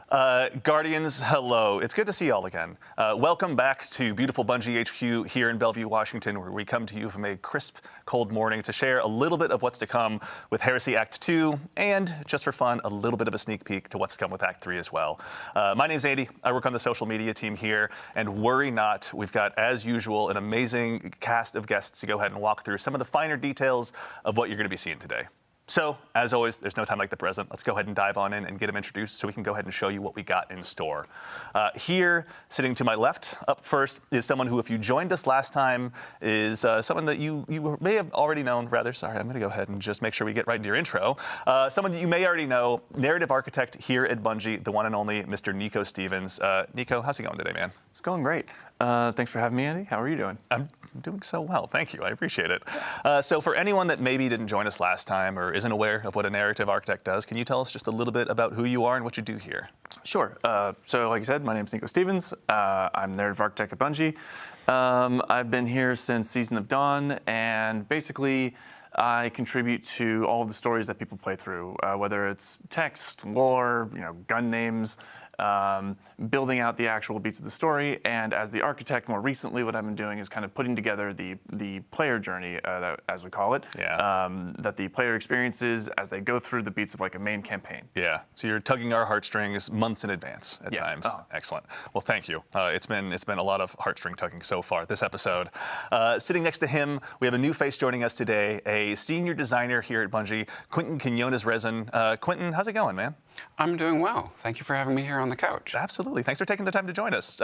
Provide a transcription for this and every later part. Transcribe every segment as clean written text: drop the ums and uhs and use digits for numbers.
Guardians, hello. It's good to see you all again. Welcome back to beautiful Bungie HQ here in Bellevue, Washington, where we come to you from a crisp, cold morning to share a little bit of what's to come with Heresy Act II, and just for fun, a little bit of a sneak peek to what's to come with Act III as well. My name's Andy. I work on the social media team here, and worry not, we've got, as usual, an amazing cast of guests to go ahead and walk through some of the finer details of what you're going to be seeing today. So, as always, there's no time like the present. Let's go ahead and dive on in and get them introduced so we can go ahead and show you what we got in store. Here, sitting to my left, up first, is someone who, if you joined us last time, is someone that you may have already known. Rather, sorry, I'm going to go ahead and just make sure we get right into your intro. Someone that you may already know, narrative architect here at Bungie, the one and only Mr. Nico Stevens. Nico, how's it going today, man? It's going great. Thanks for having me, Andy. How are you doing? I'm doing so well, thank you. I appreciate it. So for anyone that maybe didn't join us last time or isn't aware of what a narrative architect does, can you tell us just a little bit about who you are and what you do here? Sure. So like I said, my name's Nico Stevens. I'm narrative architect at Bungie. I've been here since Season of Dawn, and basically I contribute to all of the stories that people play through, whether it's text, lore, gun names, building out the actual beats of the story. And as the architect, more recently, what I've been doing is kind of putting together the player journey, as we call it, that the player experiences as they go through the beats of like a main campaign. Yeah. So you're tugging our heartstrings months in advance at times. Oh. Excellent. Well, thank you. It's been a lot of heartstring tugging so far this episode. Sitting next to him, we have a new face joining us today, a senior designer here at Bungie, Quentin Quinones-Resin. Quentin, how's it going, man? I'm doing well. Thank you for having me here on the couch. Absolutely. Thanks for taking the time to join us.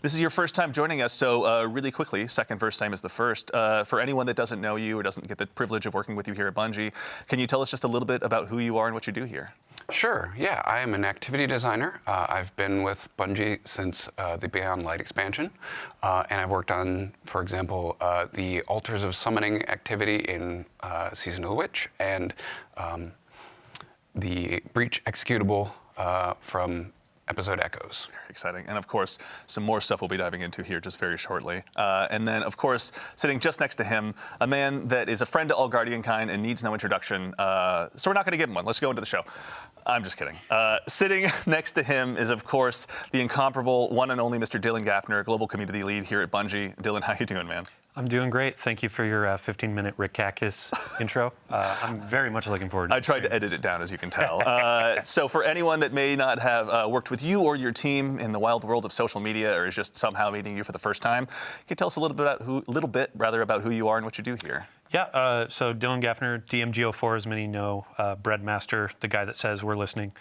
This is your first time joining us, so really quickly, second verse, same as the first. For anyone that doesn't know you or doesn't get the privilege of working with you here at Bungie, can you tell us just a little bit about who you are and what you do here? Sure, yeah. I am an activity designer. I've been with Bungie since the Beyond Light expansion, and I've worked on, for example, the Altars of Summoning activity in Season of the Witch, and the Breach executable from episode Echoes. Very exciting. And of course, some more stuff we'll be diving into here just very shortly. And then, of course, sitting just next to him, a man that is a friend to all Guardian kind and needs no introduction. So we're not going to give him one. Let's go into the show. I'm just kidding. Sitting next to him is, of course, the incomparable one and only Mr. Dylan Gaffner, Global Community Lead here at Bungie. Dylan, how you doing, man? I'm doing great. Thank you for your 15-minute Rick Kakis intro. I'm very much looking forward to it. I tried to edit it down, as you can tell. So for anyone that may not have worked with you or your team in the wild world of social media, or is just somehow meeting you for the first time, can you tell us a little bit about who you are and what you do here? Yeah, so Dylan Gaffner, DMGO4, as many know, Breadmaster, the guy that says we're listening.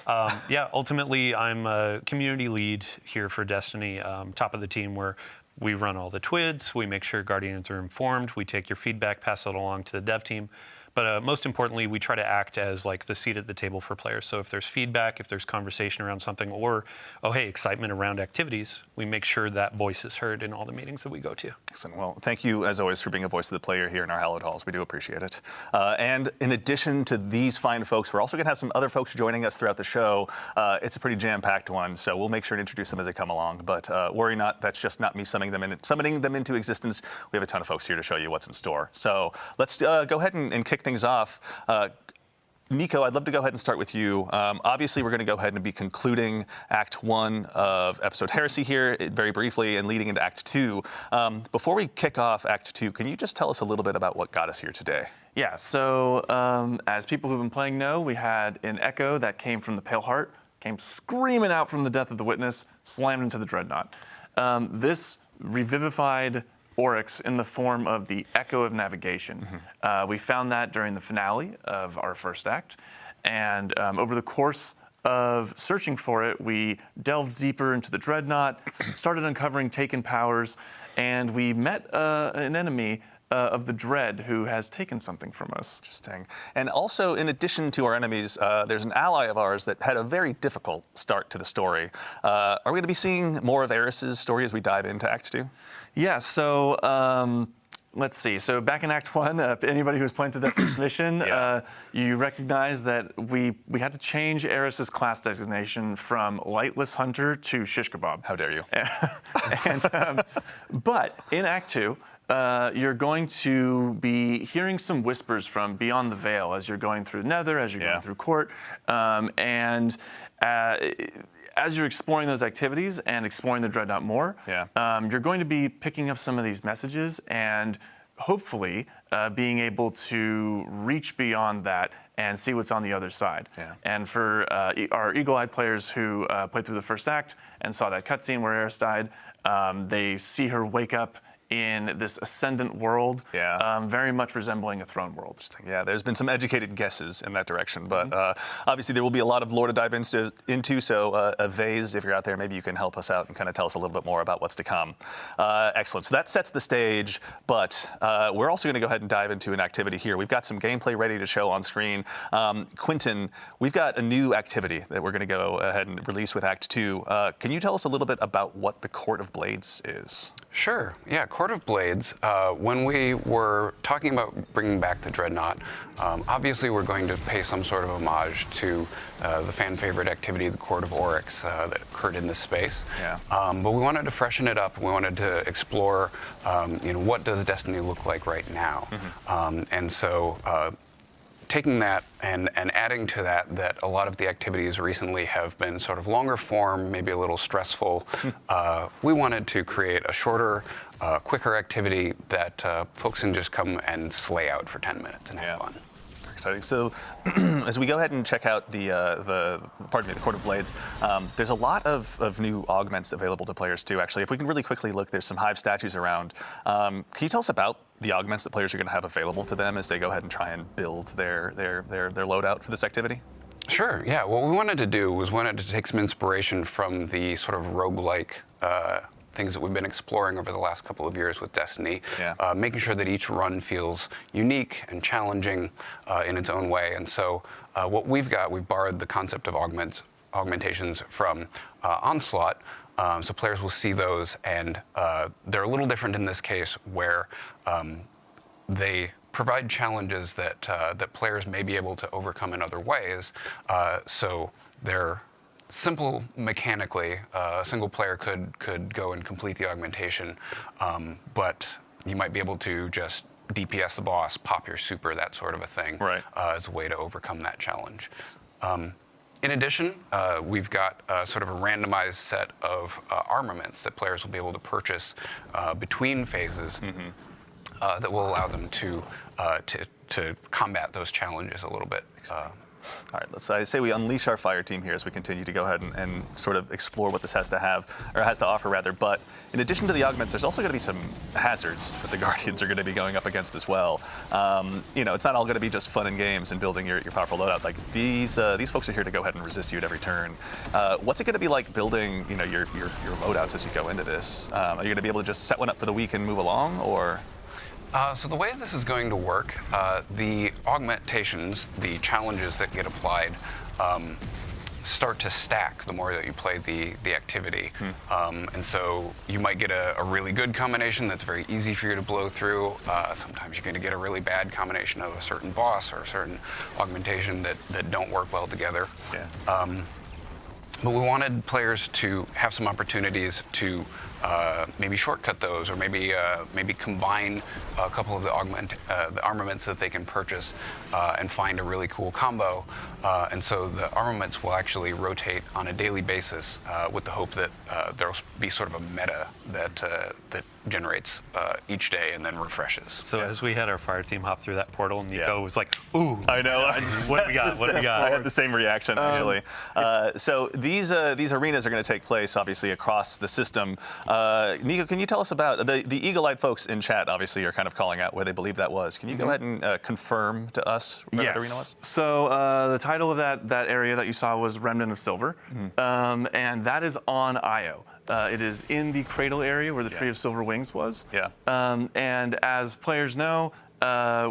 Yeah, ultimately, I'm a community lead here for Destiny, top of the team, where we run all the TWIDs, we make sure Guardians are informed, we take your feedback, pass it along to the dev team. But most importantly, we try to act as like the seat at the table for players. So if there's feedback, if there's conversation around something, or, oh, hey, excitement around activities, we make sure that voice is heard in all the meetings that we go to. Excellent. Well, thank you, as always, for being a voice of the player here in our hallowed halls. We do appreciate it. And in addition to these fine folks, we're also going to have some other folks joining us throughout the show. It's a pretty jam-packed one, so we'll make sure to introduce them as they come along. But worry not, that's just not me summoning them into existence. We have a ton of folks here to show you what's in store. So let's go ahead and kick things off. Nico, I'd love to go ahead and start with you. Obviously, we're going to go ahead and be concluding Act 1 of episode Heresy here very briefly and leading into Act 2. Before we kick off Act 2, can you just tell us a little bit about what got us here today? Yeah, so as people who've been playing know, we had an Echo that came from the Pale Heart, came screaming out from the death of the Witness, slammed into the Dreadnought. This revivified Oryx in the form of the Echo of Navigation. Mm-hmm. We found that during the finale of our first act, and over the course of searching for it, we delved deeper into the Dreadnought, started uncovering taken powers, and we met an enemy of the Dread who has taken something from us. Interesting. And also, in addition to our enemies, there's an ally of ours that had a very difficult start to the story. Are we going to be seeing more of Eris's story as we dive into Act 2? Yeah, so let's see. So back in Act 1, anybody who's playing through that first mission, you recognize that we had to change Eris's class designation from Lightless Hunter to Shish Kebab. How dare you? But in Act 2, you're going to be hearing some whispers from beyond the veil as you're going through Nether, as you're going through Court, and as you're exploring those activities and exploring the Dreadnought more, you're going to be picking up some of these messages and hopefully being able to reach beyond that and see what's on the other side. Yeah. And for our eagle-eyed players who played through the first act and saw that cutscene where Eris died, they see her wake up in this ascendant world, very much resembling a throne world. Yeah, there's been some educated guesses in that direction, but obviously there will be a lot of lore to dive into, so Vase, if you're out there, maybe you can help us out and kind of tell us a little bit more about what's to come. Excellent, so that sets the stage, but we're also gonna go ahead and dive into an activity here. We've got some gameplay ready to show on screen. Quentin, we've got a new activity that we're gonna go ahead and release with Act 2. Can you tell us a little bit about what the Court of Blades is? Sure, yeah, Court of Blades, when we were talking about bringing back the Dreadnought, obviously we're going to pay some sort of homage to the fan favorite activity, the Court of Oryx, that occurred in this space. Yeah. But we wanted to freshen it up. We wanted to explore, what does Destiny look like right now? And so taking that and adding to that a lot of the activities recently have been sort of longer form, maybe a little stressful. We wanted to create a shorter, quicker activity that folks can just come and slay out for 10 minutes and have fun. Exciting. So, as we go ahead and check out the Court of Blades, there's a lot of new augments available to players too. Actually, if we can really quickly look, there's some hive statues around. Can you tell us about the augments that players are going to have available to them as they go ahead and try and build their loadout for this activity? Sure. Yeah. What we wanted to do was wanted to take some inspiration from the sort of roguelike things that we've been exploring over the last couple of years with Destiny, making sure that each run feels unique and challenging in its own way. And so what we've borrowed the concept of augmentations from Onslaught. So players will see those, and they're a little different in this case, where they provide challenges that players may be able to overcome in other ways. So they're simple mechanically. A single player could go and complete the augmentation, but you might be able to just DPS the boss, pop your super, that sort of a thing, as a way to overcome that challenge. In addition, we've got sort of a randomized set of armaments that players will be able to purchase between phases that will allow them to combat those challenges a little bit. All right, I say we unleash our fire team here as we continue to go ahead and sort of explore what this has to offer rather. But in addition to the augments, there's also going to be some hazards that the Guardians are going to be going up against as well. It's not all going to be just fun and games and building your powerful loadout. Like these folks are here to go ahead and resist you at every turn. What's it going to be like building, your loadouts as you go into this? Are you going to be able to just set one up for the week and move along, or? So the way this is going to work, the augmentations, the challenges that get applied, start to stack the more that you play the activity. And so you might get a really good combination that's very easy for you to blow through. Sometimes you're going to get a really bad combination of a certain boss or a certain augmentation that don't work well together. But we wanted players to have some opportunities to maybe shortcut those, or maybe combine a couple of the armaments that they can purchase and find a really cool combo. And so the armaments will actually rotate on a daily basis with the hope that there'll be sort of a meta that generates each day and then refreshes. So as we had our fire team hop through that portal, Nico was like, "Ooh, I know. What do we got? What do we got?" I had the same reaction actually. So these arenas are going to take place obviously across the system. Nico, can you tell us about the eagle-eyed folks in chat? Obviously, are kind of calling out where they believe that was. Can you go ahead and confirm to us where that arena was? So the title of that area that you saw was Remnant of Silver, and that is on Io. It is in the cradle area where the Tree of Silver Wings was. And as players know,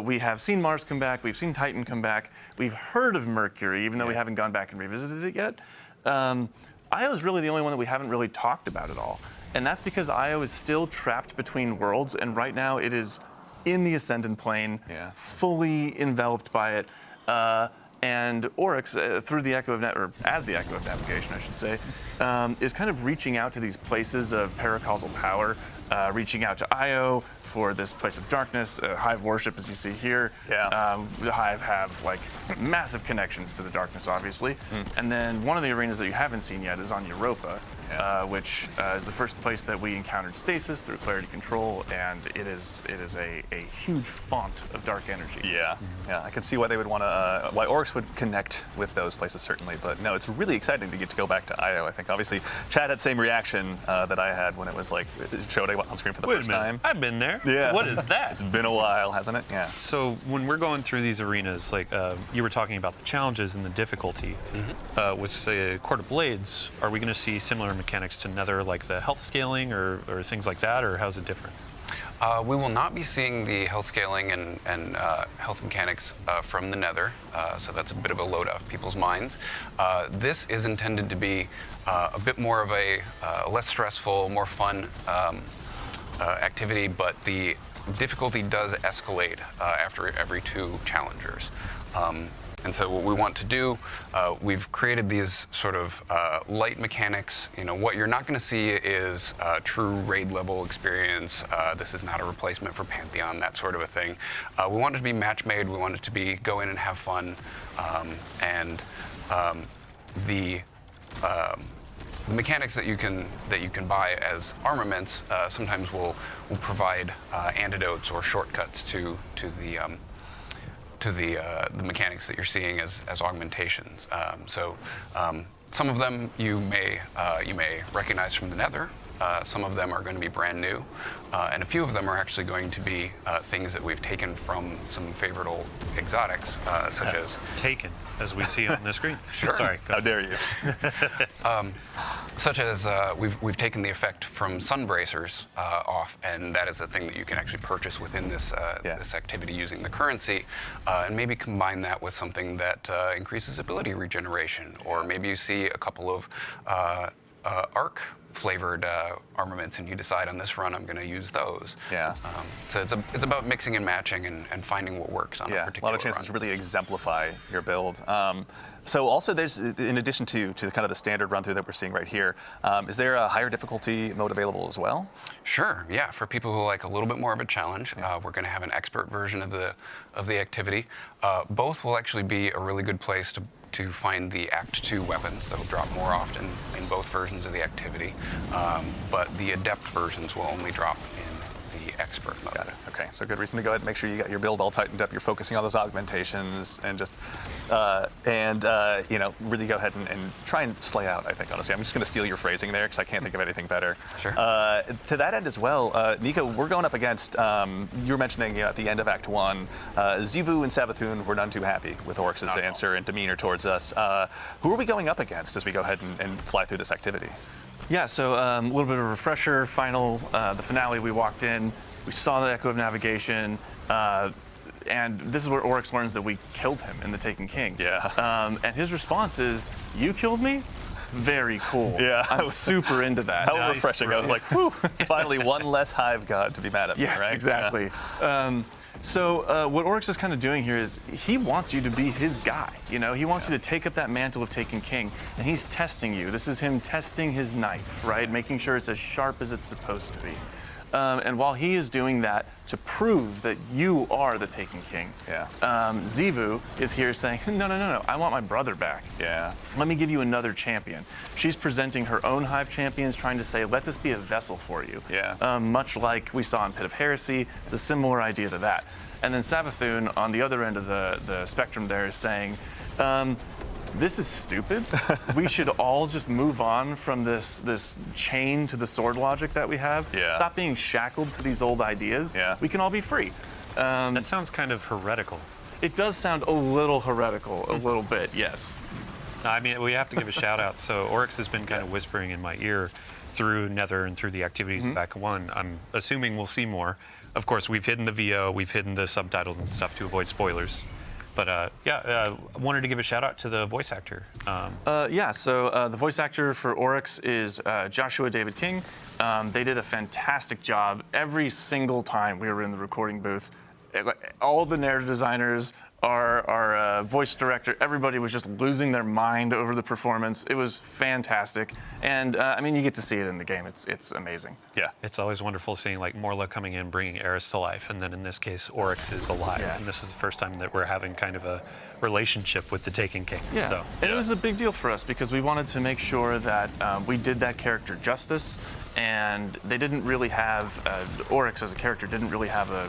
we have seen Mars come back, we've seen Titan come back, we've heard of Mercury, even though we haven't gone back and revisited it yet. Io is really the only one that we haven't really talked about at all. And that's because Io is still trapped between worlds, and right now it is in the Ascendant Plane, fully enveloped by it. And Oryx, through the Echo of or as the Echo of Navigation, I should say, is kind of reaching out to these places of paracausal power, reaching out to Io for this place of darkness, Hive worship, as you see here. Yeah. The Hive have like massive connections to the darkness, obviously. And then one of the arenas that you haven't seen yet is on Europa, which is the first place that we encountered stasis through clarity control, and it is a huge font of dark energy. Yeah, yeah, I can see why they would want to, why Oryx would connect with those places certainly, but no, it's really exciting to get to go back to IO. I think obviously Chad had the same reaction that I had when it was like it showed on screen for the first time. I've been there. Yeah. What is that? It's been a while, hasn't it? Yeah. So when we're going through these arenas, like you were talking about the challenges and the difficulty, with the Court of Blades, are we going to see similar mechanics to Nether, like the health scaling or things like that, or how's it different? We will not be seeing the health scaling and health mechanics from the Nether, so that's a bit of a load off people's minds. This is intended to be a bit more of a less stressful, more fun activity, but the difficulty does escalate after every 2 challengers. And so what we want to do, we've created these sort of light mechanics. You know, what you're not going to see is true raid level experience. This is not a replacement for Pantheon, that sort of a thing. We want it to be match made. We want it to be go in and have fun. The mechanics that you can buy as armaments sometimes will provide antidotes or shortcuts to the mechanics that you're seeing as augmentations. Some of them you may recognize from the Nether. Some of them are going to be brand new, and a few of them are actually going to be things that we've taken from some favorite old exotics, such as Taken, as we see on the screen. Sure. Sorry. How dare you? such as we've taken the effect from Sunbracers off, and that is a thing that you can actually purchase within this this activity using the currency, and maybe combine that with something that increases ability regeneration, or maybe you see a couple of arc flavored armaments and you decide on this run I'm going to use those. Yeah. So it's about mixing and matching and finding what works on a particular a lot of chances run. to really exemplify your build. So also there's, in addition to kind of the standard run through that we're seeing right here, is there a higher difficulty mode available as well? Sure, yeah. For people who like a little bit more of a challenge, we're going to have an expert version of the activity. Both will actually be a really good place to find the Act II weapons. They'll drop more often in both versions of the activity, but the adept versions will only drop in the expert mode. Got it. Okay, so good reason to go ahead and make sure you got your build all tightened up. You're focusing on those augmentations and just, really go ahead and try and slay out, I think, honestly. I'm just going to steal your phrasing there because I can't think of anything better. Sure. To that end as well, Nico, we're going up against, you were mentioning at the end of Act 1, Zivu and Savathun were none too happy with Oryx's answer and demeanor towards us. Who are we going up against as we go ahead and fly through this activity? Yeah, so a little bit of a refresher. The finale, we walked in, we saw the Echo of Navigation, and this is where Oryx learns that we killed him in the Taken King. Yeah. And his response is, "You killed me? Very cool." Yeah. I'm super into that. How refreshing. I was like, whew, finally one less Hive god to be mad at me, Yes, right? exactly. So what Oryx is kind of doing here is he wants you to be his guy. You know, he wants you to take up that mantle of Taken King, and he's testing you. This is him testing his knife, right? Making sure it's as sharp as it's supposed to be. And while he is doing that to prove that you are the Taken King, Zivu is here saying, no, I want my brother back. Yeah. Let me give you another champion. She's presenting her own Hive champions, trying to say, let this be a vessel for you. Yeah. Much like we saw in Pit of Heresy, it's a similar idea to that. And then Savathun, on the other end of the spectrum there, is saying, this is stupid. We should all just move on from this chain to the sword logic that we have. Yeah. Stop being shackled to these old ideas. Yeah. We can all be free. That sounds kind of heretical. It does sound a little heretical, a little bit, yes. No, I mean, we have to give a shout out. So Oryx has been kind of whispering in my ear through Nether and through the activities of Act 1. I'm assuming we'll see more. Of course, we've hidden the VO, we've hidden the subtitles and stuff to avoid spoilers. But I wanted to give a shout out to the voice actor. So the voice actor for Oryx is Joshua David King. They did a fantastic job every single time we were in the recording booth. All the narrative designers, our voice director, everybody was just losing their mind over the performance. It was fantastic. And I mean, you get to see it in the game. It's amazing. Yeah. It's always wonderful seeing like Morla coming in, bringing Eris to life, and then in this case, Oryx is alive. Yeah. And this is the first time that we're having kind of a relationship with the Taken King. Yeah, So, and it was a big deal for us because we wanted to make sure that we did that character justice, and they didn't really have Oryx as a character didn't really have a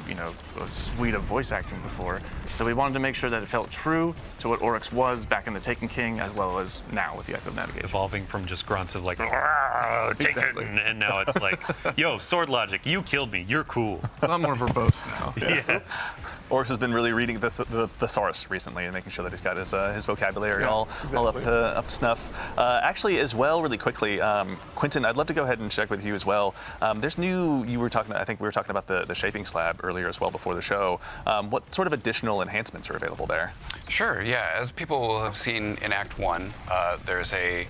suite of voice acting before, so we wanted to make sure that it felt true to what Oryx was back in the Taken King as well as now with the Echo Navigation. evolving from just grunts of like, "Rah, Taken," Exactly. and now it's like, yo, sword logic, you killed me, you're cool. A lot more verbose now. Yeah. Oryx has been really reading the thesaurus recently and making sure that he's got his vocabulary Yeah, all up to snuff. Actually, as well, really quickly, Quentin, I'd love to go ahead and check with you as well. There's new. I think we were talking about the shaping slab earlier as well before the show. What sort of additional enhancements are available there? Sure, yeah. As people will have seen in Act 1, there's a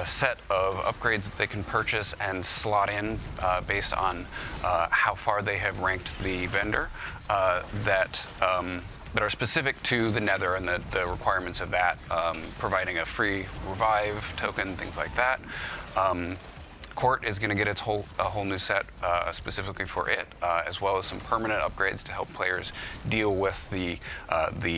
set of upgrades that they can purchase and slot in based on how far they have ranked the vendor that are specific to the Nether and the requirements of that, providing a free revive token, things like that. Court is going to get a whole new set specifically for it, as well as some permanent upgrades to help players deal with the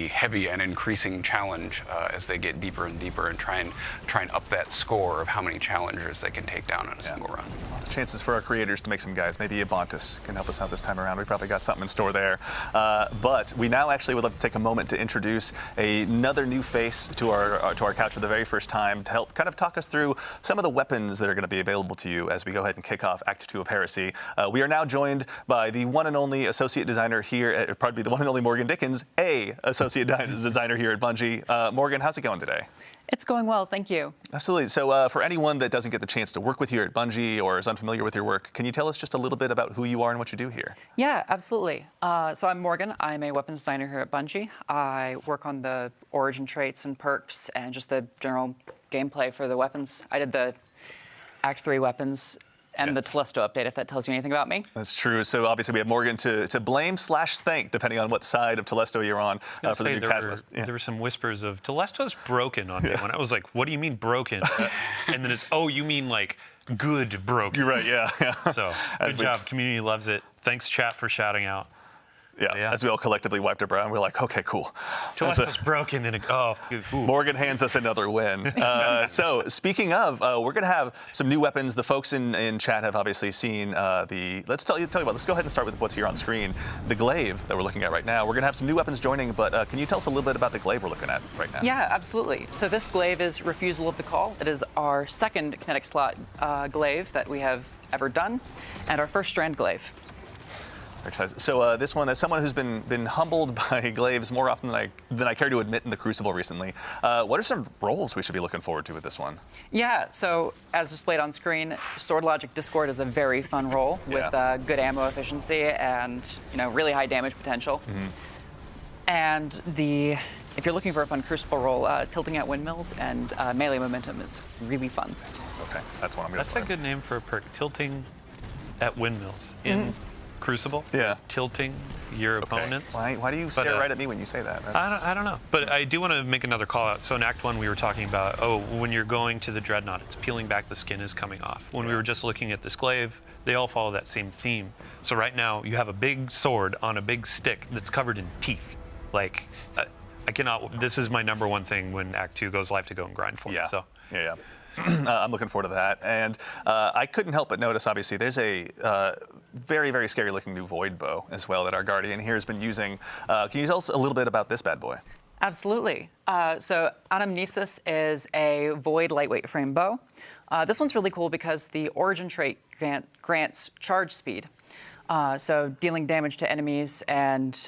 heavy and increasing challenge as they get deeper and deeper and try and up that score of how many challengers they can take down in a single run. Chances for our creators to make some guys. Maybe Abontis can help us out this time around. We probably got something in store there. But we now actually would love to take a moment to introduce another new face to our couch for the very first time to help kind of talk us through some of the weapons that are going to be available to you as we go ahead and kick off Act 2 of Heresy. We are now joined by the one and only associate designer here, probably the one and only Morgan Dickens, associate designer here at Bungie. Morgan, how's it going today? It's going well, thank you. Absolutely. So for anyone that doesn't get the chance to work with you at Bungie or is unfamiliar with your work, can you tell us just a little bit about who you are and what you do here? Yeah, absolutely. So I'm Morgan. I'm a weapons designer here at Bungie. I work on the origin traits and perks and just the general gameplay for the weapons. I did the Act 3 weapons and the Telesto update, if that tells you anything about me. That's true. So obviously we have Morgan to blame/thank, depending on what side of Telesto you're on for the new catalyst. Yeah. There were some whispers of Telesto's broken on day one. I was like, what do you mean broken? And then it's, oh, you mean like good broken. You're right, yeah. So good job. Community loves it. Thanks, chat, for shouting out. Yeah, as we all collectively wiped our brow and we're like, okay, cool. Telesto's broken and Morgan hands us another win. So speaking of, we're going to have some new weapons. The folks in chat have obviously seen let's go ahead and start with what's here on screen. The glaive that we're looking at right now. We're going to have some new weapons joining, but can you tell us a little bit about the glaive we're looking at right now? Yeah, absolutely. So this glaive is Refusal of the Call. It is our second kinetic slot glaive that we have ever done, and our first strand glaive. Excited. So this one, as someone who's been humbled by glaives more often than I care to admit in the Crucible recently, what are some roles we should be looking forward to with this one? Yeah, so as displayed on screen, Sword Logic Discord is a very fun role with good ammo efficiency and really high damage potential. Mm-hmm. And if you're looking for a fun Crucible role, tilting at windmills and melee momentum is really fun. Okay, that's one I'm going to That's a good name for a perk. Tilting at windmills in Crucible. Yeah. Tilting your opponents. Why do you stare right at me when you say that? I don't know. But I do want to make another call out. So in Act 1, we were talking about, when you're going to the Dreadnought, it's peeling back, the skin is coming off. When we were just looking at this glaive, they all follow that same theme. So right now, you have a big sword on a big stick that's covered in teeth. Like, I cannot, this is my number one thing when Act 2 goes live to go and grind for me. So. Yeah. I'm looking forward to that. And I couldn't help but notice, obviously, there's a very, very scary looking new Void bow as well that our Guardian here has been using. Can you tell us a little bit about this bad boy? Absolutely. So Anamnesis is a Void lightweight frame bow. This one's really cool because the origin trait grants charge speed. So dealing damage to enemies and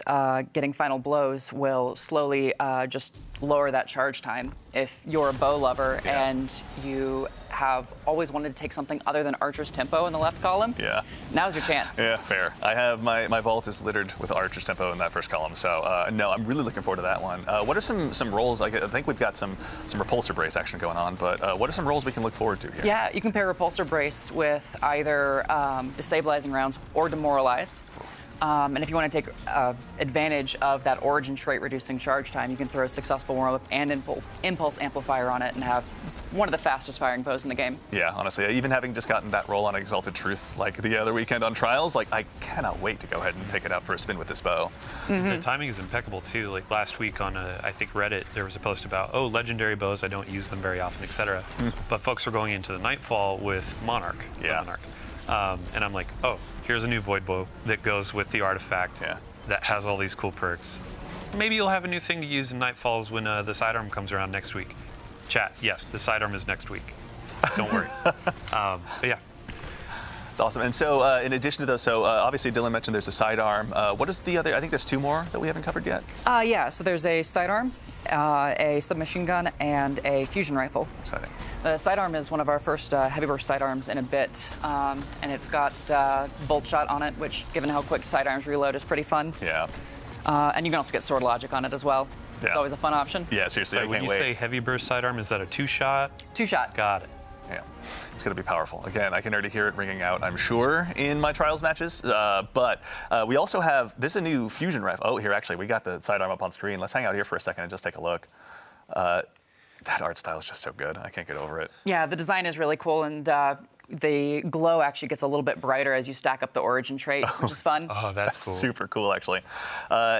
getting final blows will slowly just lower that charge time. If you're a bow lover and you have always wanted to take something other than Archer's Tempo in the left column, now's your chance. Yeah, fair. I have my vault is littered with Archer's Tempo in that first column, so no, I'm really looking forward to that one. What are some roles? I think we've got some repulsor brace action going on, but what are some roles we can look forward to here? Yeah, you can pair repulsor brace with either destabilizing rounds or demoralize. And if you want to take advantage of that origin trait reducing charge time, you can throw a successful warm-up and impulse amplifier on it and have one of the fastest firing bows in the game. Yeah, honestly, even having just gotten that roll on Exalted Truth like the other weekend on Trials, like I cannot wait to go ahead and take it out for a spin with this bow. The timing is impeccable too. Like last week on I think Reddit, there was a post about, oh, legendary bows, I don't use them very often, etc. But folks were going into the Nightfall with Monarch. the Yeah. Monarch. And I'm like, oh, here's a new Void Bow that goes with the artifact that has all these cool perks. Maybe you'll have a new thing to use in Nightfalls when the sidearm comes around next week. Chat, yes, the sidearm is next week. Don't worry. But yeah. It's awesome. And so, in addition to those, obviously Dylan mentioned there's a sidearm. What is the other? I think there's two more that we haven't covered yet. Yeah, so there's a sidearm, a submachine gun, and a fusion rifle. Exciting. The sidearm is one of our first heavy burst sidearms in a bit, and it's got bolt shot on it, which, given how quick sidearms reload, is pretty fun. Yeah. And you can also get sword logic on it as well. Yeah. It's always a fun option. Yeah, seriously, I When can't you wait. say heavy burst sidearm, is that a 2-shot? 2-shot. Got it. Yeah, it's going to be powerful. Again, I can already hear it ringing out, I'm sure, in my Trials matches. But we also have, there's a new fusion rifle. Oh, here, actually, we got the sidearm up on screen. Let's hang out here for a second and just take a look. That art style is just so good. I can't get over it. Yeah, the design is really cool, and the glow actually gets a little bit brighter as you stack up the origin trait, which is fun. Oh, that's cool. Super cool, actually.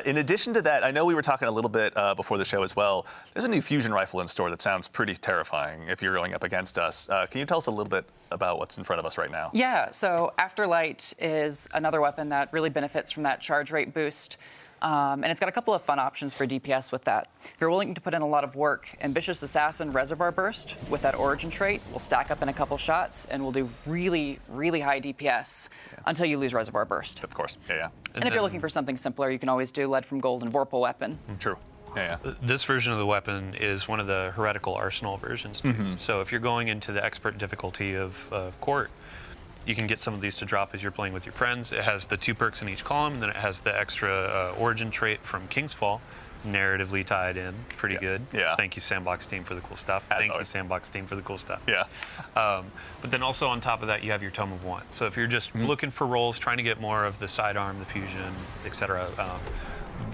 In addition to that, I know we were talking a little bit before the show as well. There's a new fusion rifle in store that sounds pretty terrifying if you're going up against us. Can you tell us a little bit about what's in front of us right now? Yeah, so Afterlight is another weapon that really benefits from that charge rate boost. And it's got a couple of fun options for DPS with that. If you're willing to put in a lot of work, Ambitious Assassin Reservoir Burst with that origin trait will stack up in a couple shots and will do really, really high DPS until you lose Reservoir Burst. Of course, yeah. And if you're looking for something simpler, you can always do Lead from Gold and Vorpal Weapon. True. Yeah. This version of the weapon is one of the heretical arsenal versions too. So if you're going into the expert difficulty of Court, you can get some of these to drop as you're playing with your friends. It has the 2 perks in each column, and then it has the extra origin trait from King's Fall, narratively tied in. Pretty good. Yeah. Thank you, Sandbox team, for the cool stuff. As Thank always. you, Sandbox team, for the cool stuff. Yeah. But then also on top of that, you have your Tome of Want. So if you're just looking for rolls, trying to get more of the sidearm, the fusion, etc.,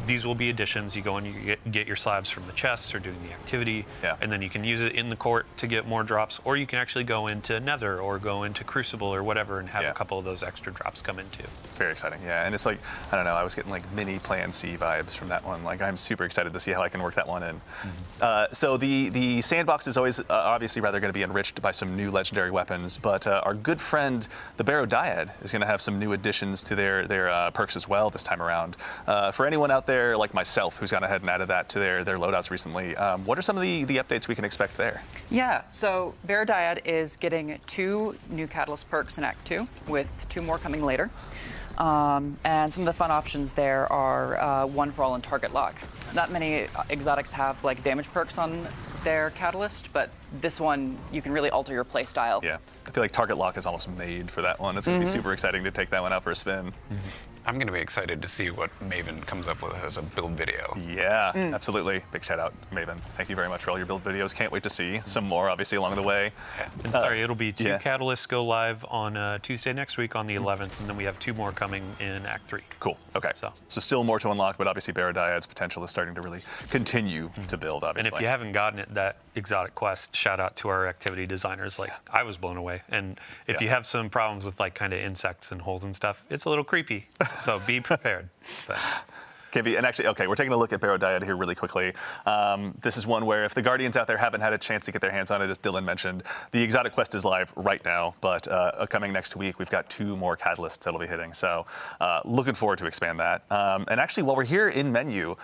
these will be additions. You go and you get your slabs from the chests or doing the activity, and then you can use it in the court to get more drops, or you can actually go into Nether or go into Crucible or whatever and have a couple of those extra drops come in too. Very exciting, yeah. And it's like, I don't know, I was getting like mini Plan C vibes from that one. Like, I'm super excited to see how I can work that one in. So the sandbox is always obviously rather going to be enriched by some new legendary weapons, but our good friend, the Barrow Dyad, is going to have some new additions to their perks as well this time around. For anyone out there like myself who's gone ahead and added that to their loadouts recently, what are some of the updates we can expect there? Yeah, so Barrow Dyad is getting 2 new Catalyst perks in Act 2, with 2 more coming later. And some of the fun options there are One for All and Target Lock. Not many exotics have like damage perks on their Catalyst, but this one you can really alter your play style. Yeah, I feel like Target Lock is almost made for that one. It's going to be super exciting to take that one out for a spin. I'm going to be excited to see what Maven comes up with as a build video. Yeah, absolutely. Big shout out, Maven. Thank you very much for all your build videos. Can't wait to see some more, obviously, along the way. And sorry, it'll be 2 yeah. catalysts go live on Tuesday next week on the 11th, and then we have 2 more coming in Act 3. Cool. Okay. So still more to unlock, but obviously Barrow Dyad's potential is starting to really continue to build, obviously. And if you haven't gotten it, that exotic quest, shout out to our activity designers. Like, I was blown away. And if you have some problems with like kind of insects and holes and stuff, it's a little creepy. So be prepared. But And actually, okay, we're taking a look at Barrow Dyad here really quickly. This is one where if the Guardians out there haven't had a chance to get their hands on it, as Dylan mentioned, the exotic quest is live right now, but coming next week, we've got 2 more catalysts that'll be hitting. So looking forward to expand that. And actually, while we're here in menu,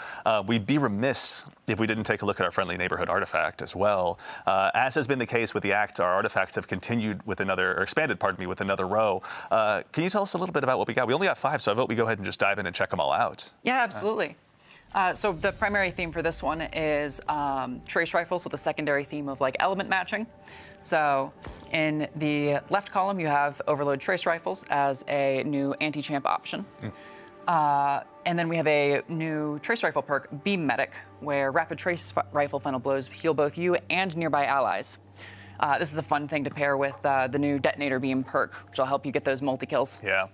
we'd be remiss if we didn't take a look at our friendly neighborhood artifact as well. As has been the case with the Act, our artifacts have continued with expanded with another row. Can you tell us a little bit about what we got? We only got 5, so I vote we go ahead and just dive in and check them all out. Yeah, absolutely. So the primary theme for this one is trace rifles with a secondary theme of like element matching. So in the left column, you have overload trace rifles as a new anti-champ option. And then we have a new trace rifle perk, Beam Medic, where rapid trace rifle final blows heal both you and nearby allies. This is a fun thing to pair with the new detonator beam perk, which will help you get those multi-kills. Yeah.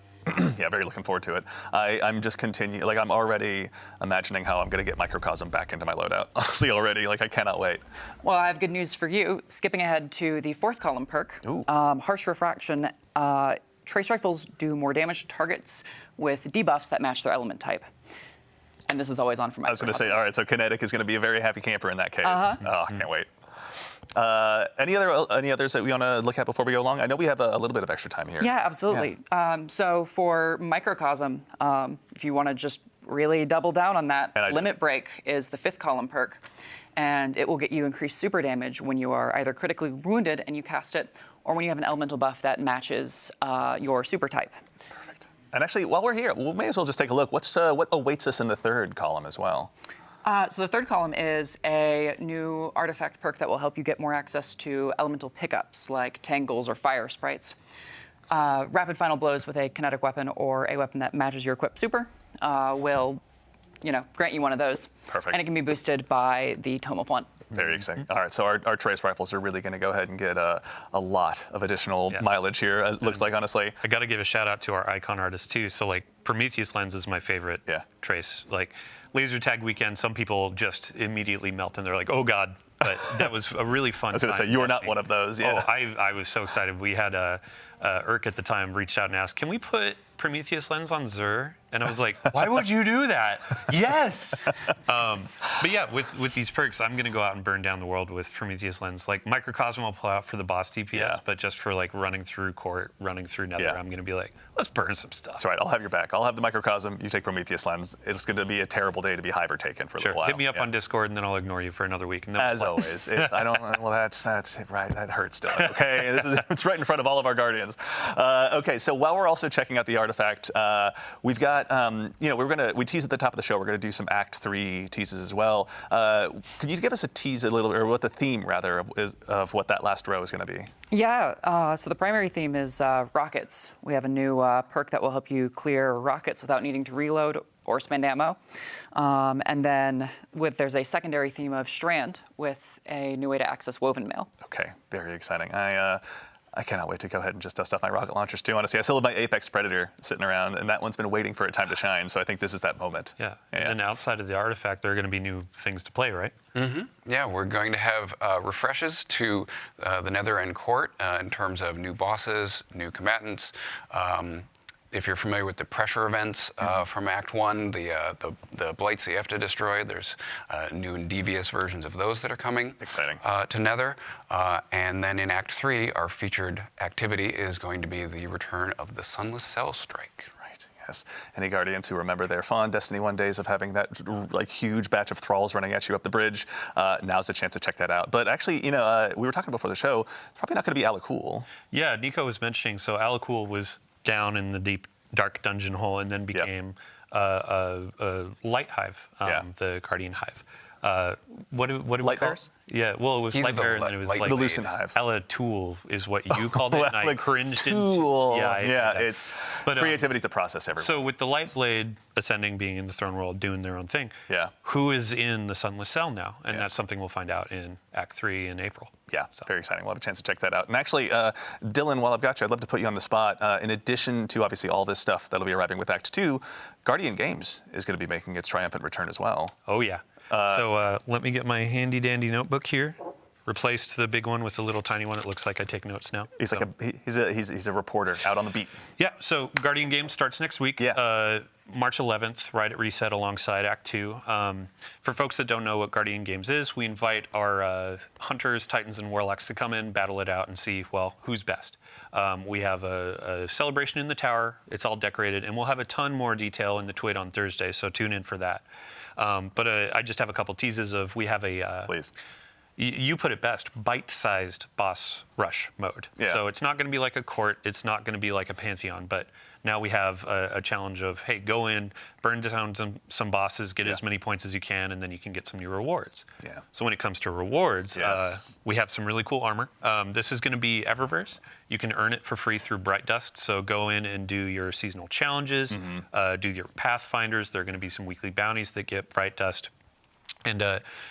Yeah, very looking forward to it. I'm just continuing, like I'm already imagining how I'm going to get Microcosm back into my loadout. Honestly, already, like I cannot wait. Well, I have good news for you. Skipping ahead to the fourth column perk, Harsh Refraction. Trace rifles do more damage to targets with debuffs that match their element type. And this is always on for I was going to Microcosm. say, all right, so Kinetic is going to be a very happy camper in that case. Uh-huh. Oh, I can't wait. Any others that we want to look at before we go along? I know we have a little bit of extra time here. Yeah, absolutely. So for Microcosm, if you want to just really double down on that, Limit Break is the fifth column perk, and it will get you increased super damage when you are either critically wounded and you cast it, or when you have an elemental buff that matches your super type. Perfect. And actually, while we're here, we may as well just take a look. What awaits us in the third column as well? So the third column is a new artifact perk that will help you get more access to elemental pickups like tangles or fire sprites. Rapid final blows with a kinetic weapon or a weapon that matches your equipped super will, grant you one of those. Perfect. And it can be boosted by the Tome of One. Very exciting. All right, so our trace rifles are really going to go ahead and get a lot of additional mileage here, it looks like, honestly. I got to give a shout out to our icon artists too. So like Prometheus lens is my favorite trace. Like laser tag weekend, some people just immediately melt and they're like, oh God. But that was a really fun I was going to say, you were not one of those. Yeah. Oh, I was so excited. We had Urk at the time reached out and asked, can we put Prometheus lens on Xur? And I was like, why would you do that? Yes. But yeah, with these perks, I'm going to go out and burn down the world with Prometheus lens. Like Microcosm will pull out for the boss DPS, but just for like running through court, running through Nether, I'm going to be like, let's burn some stuff. That's right. I'll have your back. I'll have the Microcosm. You take Prometheus lens. It's going to be a terrible day to be Hiver taken for a little while. Hit me up on Discord, and then I'll ignore you for another week. And then as always. I don't. Well, that's right. That hurts still. Okay, it's right in front of all of our guardians. Okay, so while we're also checking out the artifact, we've got we teased at the top of the show. We're gonna do some Act 3 teases as well. Can you give us a tease or what the theme rather is of what that last row is gonna be? Yeah. So the primary theme is rockets. We have a new perk that will help you clear rockets without needing to reload or spend ammo. And then there's a secondary theme of Strand with a new way to access Woven Mail. Okay, very exciting. I cannot wait to go ahead and just dust off my rocket launchers too. Honestly, I still have my Apex Predator sitting around, and that one's been waiting for its time to shine. So I think this is that moment. Yeah. And outside of the artifact, there are going to be new things to play, right? Mm-hmm. Yeah, we're going to have refreshes to the Nether and Court in terms of new bosses, new combatants. If you're familiar with the pressure events from Act 1, the blights that you have to destroy, there's new and devious versions of those that are coming to Nether. And then in Act 3, our featured activity is going to be the return of the Sunless Cell Strike. Right, yes. Any Guardians who remember their fond Destiny 1 days of having that like huge batch of thralls running at you up the bridge, now's the chance to check that out. But actually, we were talking before the show, it's probably not going to be Alakul. Yeah, Nico was mentioning, so Alakul was down in the deep, dark dungeon hole and then became a light hive, the Guardian Hive. What do we Light call Bears? it? Yeah, well, it was He's Light the Bear and then it was light like the Lucent Hive. Ella Tool is what you called it, and I cringed. Tool. Yeah, it's creativity's a process everywhere. So with the Lightblade Ascending being in the Throne World doing their own thing, who is in the Sunless Cell now? And that's something we'll find out in Act 3 in April. Yeah, very exciting. We'll have a chance to check that out. And actually, Dylan, while I've got you, I'd love to put you on the spot. In addition to obviously all this stuff that'll be arriving with Act 2, Guardian Games is going to be making its triumphant return as well. Oh yeah. So let me get my handy dandy notebook here. Replaced the big one with the little tiny one. It looks like I take notes now. He's like he's a reporter out on the beat. Yeah. So Guardian Games starts next week. Yeah. March 11th, right at Reset alongside Act 2. For folks that don't know what Guardian Games is, we invite our hunters, titans, and warlocks to come in, battle it out, and see, well, who's best. We have a celebration in the tower. It's all decorated, and we'll have a ton more detail in the Twit on Thursday, so tune in for that. But I just have a couple teases of we have a... Please. You put it best, bite-sized boss rush mode. Yeah. So it's not going to be like a court. It's not going to be like a Pantheon. But now we have a challenge of, hey, go in, burn down some bosses, get as many points as you can, and then you can get some new rewards. Yeah. So when it comes to rewards, we have some really cool armor. This is going to be Eververse. You can earn it for free through Bright Dust. So go in and do your seasonal challenges, do your Pathfinders. There are going to be some weekly bounties that get Bright Dust. And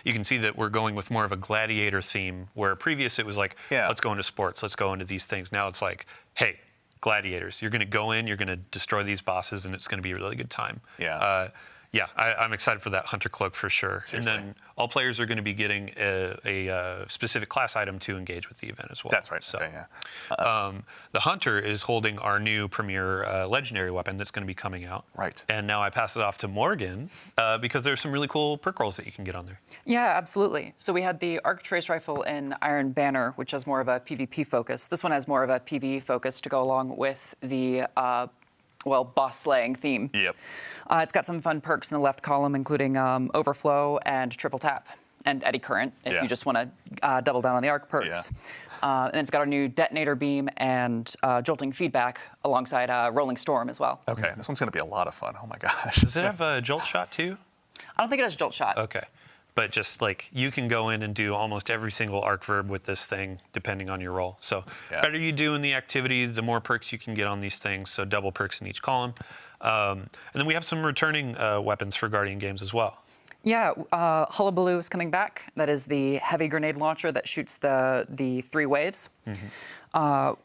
you can see that we're going with more of a gladiator theme, where previous it was like, let's go into sports, let's go into these things. Now it's like, hey, gladiators. You're going to go in, you're going to destroy these bosses, and it's going to be a really good time. Yeah. I'm excited for that hunter cloak for sure. Seriously. And then all players are going to be getting a specific class item to engage with the event as well. That's right. So, Okay, yeah. the hunter is holding our new premier legendary weapon that's going to be coming out. Right. And now I pass it off to Morgan because there's some really cool perk rolls that you can get on there. Yeah, absolutely. So we had the arc trace rifle in Iron Banner, which has more of a PvP focus. This one has more of a PvE focus to go along with the boss slaying theme. Yep. It's got some fun perks in the left column, including overflow and triple tap and eddy current if Yeah. you just want to double down on the arc perks. And it's got our new detonator beam and jolting feedback alongside rolling storm as well. Okay, this one's going to be a lot of fun. Oh my gosh. Does it have a jolt shot too? I don't think it has jolt shot. Okay. But just like you can go in and do almost every single arc verb with this thing, depending on your role. So Yeah. better you do in the activity, the more perks you can get on these things. So double perks in each column. And then we have some returning weapons for Guardian games as well. Yeah, Hullabaloo is coming back. That is the heavy grenade launcher that shoots the 3 waves.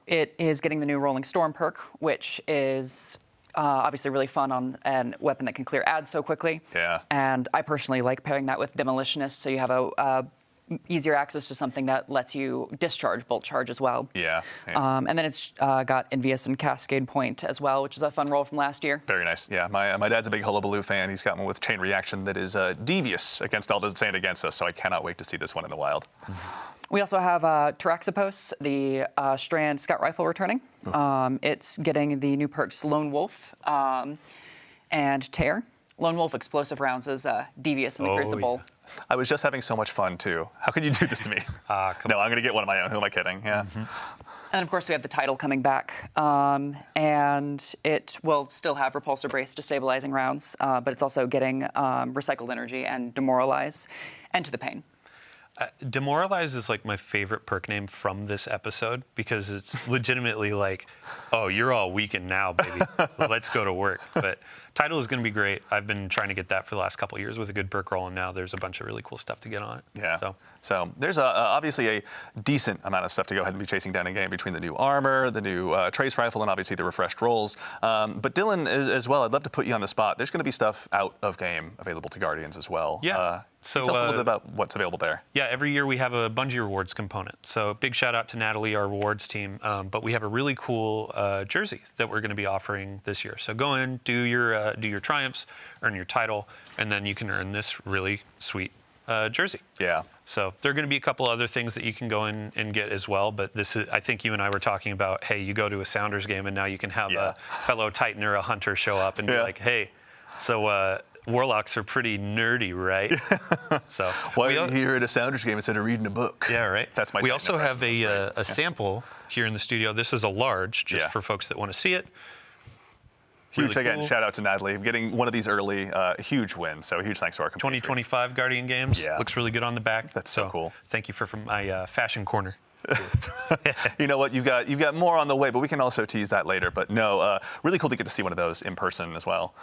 It is getting the new Rolling Storm perk, which is obviously really fun on a weapon that can clear ads so quickly. Yeah. And I personally like pairing that with Demolitionist, so you have a easier access to something that lets you discharge bolt charge as well. Yeah. Yeah. And then it's got Envious and Cascade Point as well, which is a fun roll from last year. Very nice. Yeah, my dad's a big Hullabaloo fan. He's got one with chain reaction that is devious against all that's saying against us, so I cannot wait to see this one in the wild. We also have Taraxipos, the Strand Scout Rifle returning. It's getting the new perks Lone Wolf and Tear. Lone Wolf explosive rounds is devious in the Crucible. Yeah. I was just having so much fun, too. How can you do this to me? No, I'm going to get one of my own. Who am I kidding? Yeah. And of course, we have the title coming back. And it will still have Repulsor Brace destabilizing rounds, but it's also getting Recycled Energy and Demoralize and To the Pain. Demoralize is like my favorite perk name from this episode because it's legitimately like, oh, you're all weakened now, baby. Let's go to work. But title is going to be great. I've been trying to get that for the last couple of years with a good perk roll, and now there's a bunch of really cool stuff to get on it. Yeah. So there's obviously a decent amount of stuff to go ahead and be chasing down in game between the new armor, the new trace rifle, and obviously the refreshed rolls. But Dylan, as well, I'd love to put you on the spot. There's going to be stuff out of game available to Guardians as well. Yeah. So tell us a little bit about what's available there. Yeah, every year we have a Bungie Rewards component. So big shout out to Natalie, our rewards team. But we have a really cool jersey that we're going to be offering this year. So go in, do your triumphs, earn your title, and then you can earn this really sweet jersey. Yeah. So there are going to be a couple other things that you can go in and get as well. But this is, I think you and I were talking about, hey, you go to a Sounders game and now you can have a fellow Titan or a Hunter show up and be like, hey, so Warlocks are pretty nerdy, right? So why are you here at a Sounders game instead of reading a book? Yeah, right. That's my. We also have a sample here in the studio. This is a large, just for folks that want to see it. Huge Really again. cool. Shout out to Natalie getting one of these early, huge win. So huge thanks to our 2025 Guardian Games. Yeah. Looks really good on the back. That's so cool. Thank you for my fashion corner. You know what? You've got more on the way, but we can also tease that later. But no, really cool to get to see one of those in person as well.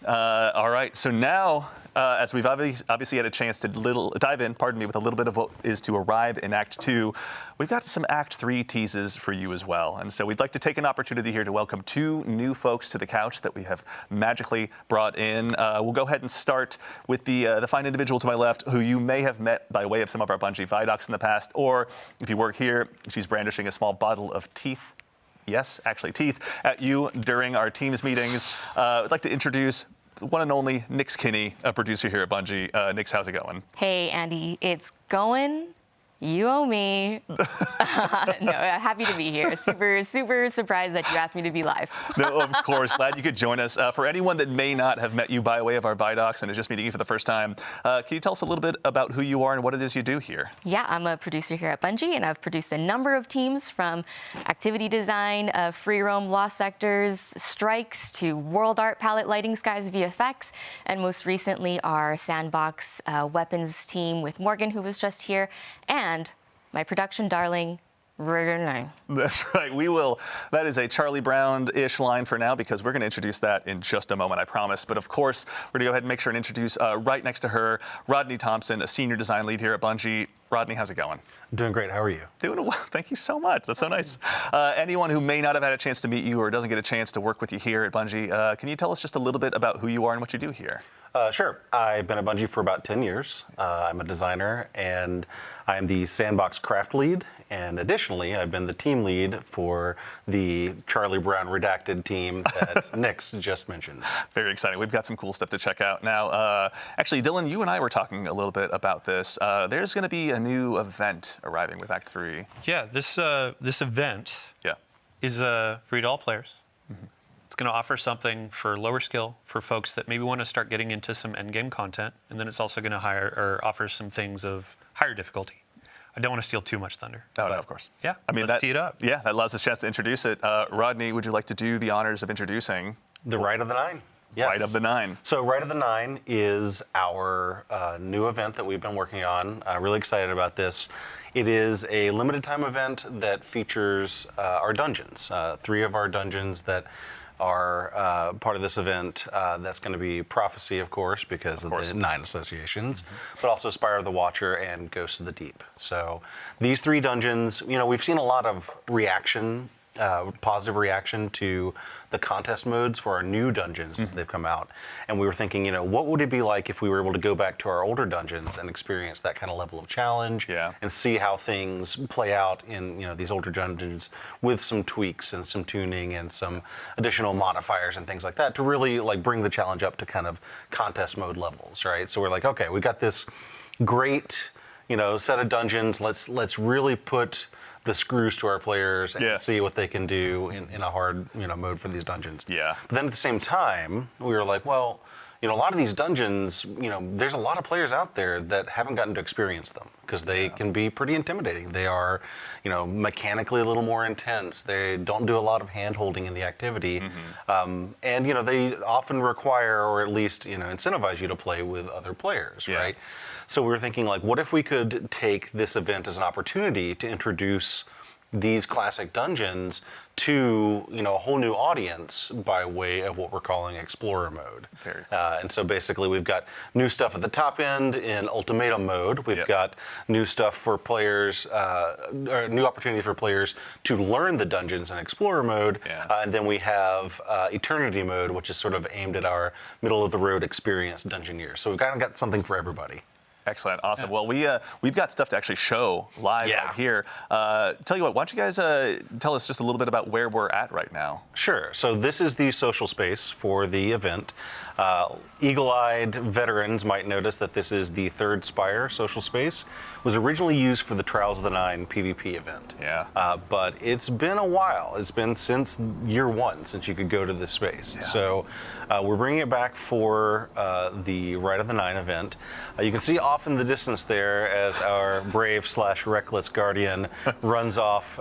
All right, so now, as we've obviously had a chance to dive in, with a little bit of what is to arrive in Act 2, we've got some Act 3 teases for you as well. And so we'd like to take an opportunity here to welcome 2 new folks to the couch that we have magically brought in. We'll go ahead and start with the fine individual to my left, who you may have met by way of some of our Bungie Vidocs in the past, or if you work here, she's brandishing a small bottle of teeth. Yes, actually teeth at you during our Teams meetings. I'd like to introduce the one and only Nix Kinney, a producer here at Bungie. Nix, how's it going? Hey, Andy, it's going. You owe me. No, happy to be here. Super, super surprised that you asked me to be live. No, of course. Glad you could join us. For anyone that may not have met you by way of our Vidocs and is just meeting you for the first time, can you tell us a little bit about who you are and what it is you do here? Yeah, I'm a producer here at Bungie, and I've produced a number of teams from activity design, free roam lost sectors, strikes, to world art, palette lighting, skies, VFX, and most recently our sandbox weapons team with Morgan, who was just here, and my production darling, Rigger 9. That's right. We will. That is a Charlie Brown-ish line for now because we're going to introduce that in just a moment, I promise. But of course, we're going to go ahead and make sure and introduce right next to her, Rodney Thompson, a senior design lead here at Bungie. Rodney, how's it going? Doing great. How are you? Doing well. Thank you so much. That's so nice. Anyone who may not have had a chance to meet you or doesn't get a chance to work with you here at Bungie, can you tell us just a little bit about who you are and what you do here? Sure. I've been at Bungie for about 10 years. I'm a designer, and I'm the sandbox craft lead. And additionally, I've been the team lead for the Charlie Brown redacted team that Nick's just mentioned. Very exciting. We've got some cool stuff to check out. Now, actually, Dylan, you and I were talking a little bit about this. There's going to be a new event arriving with Act 3. Yeah, this event is free to all players. It's going to offer something for lower skill for folks that maybe want to start getting into some endgame content, and then it's also going to offer some things of higher difficulty. I don't want to steal too much thunder. Oh, no, of course. Yeah, I mean, let's tee it up. Yeah, that allows us a chance to introduce it. Rodney, would you like to do the honors of introducing The Rite of the Nine. Yes. Rite of the Nine? So Rite of the Nine is our new event that we've been working on. Really excited about this. It is a limited time event that features our dungeons. 3 of our dungeons that are part of this event. That's going to be Prophecy, of course, because of the 9 associations, but also Spire of the Watcher and Ghosts of the Deep. So these 3 dungeons, we've seen a lot of reaction, positive reaction to the contest modes for our new dungeons as they've come out. And we were thinking, what would it be like if we were able to go back to our older dungeons and experience that kind of level of challenge and see how things play out in these older dungeons with some tweaks and some tuning and some additional modifiers and things like that to really bring the challenge up to kind of contest mode levels, right? So we're like, okay, we got this great set of dungeons. Let's really put the screws to our players and see what they can do in a hard mode for these dungeons. Yeah. But then at the same time, we were like, well, a lot of these dungeons, there's a lot of players out there that haven't gotten to experience them because they can be pretty intimidating. They are, mechanically a little more intense. They don't do a lot of hand-holding in the activity. And, they often require, or at least, incentivize you to play with other players, right? So we were thinking, what if we could take this event as an opportunity to introduce these classic dungeons to a whole new audience by way of what we're calling Explorer mode. And so basically we've got new stuff at the top end in Ultimatum mode. We've got new stuff for players, or new opportunities for players to learn the dungeons in Explorer mode. And then we have Eternity mode, which is sort of aimed at our middle of the road experienced dungeoneers. So we've kind of got something for everybody. Excellent, awesome. Well, we've got stuff to actually show live out here. Tell you what, why don't you guys tell us just a little bit about where we're at right now? Sure. So this is the social space for the event. Eagle-eyed veterans might notice that this is the 3rd Spire social space. It was originally used for the Trials of the Nine PvP event. But it's been a while. It's been since year 1 since you could go to this space. So we're bringing it back for the Rite of the Nine event. You can see off in the distance there as our brave/reckless guardian runs off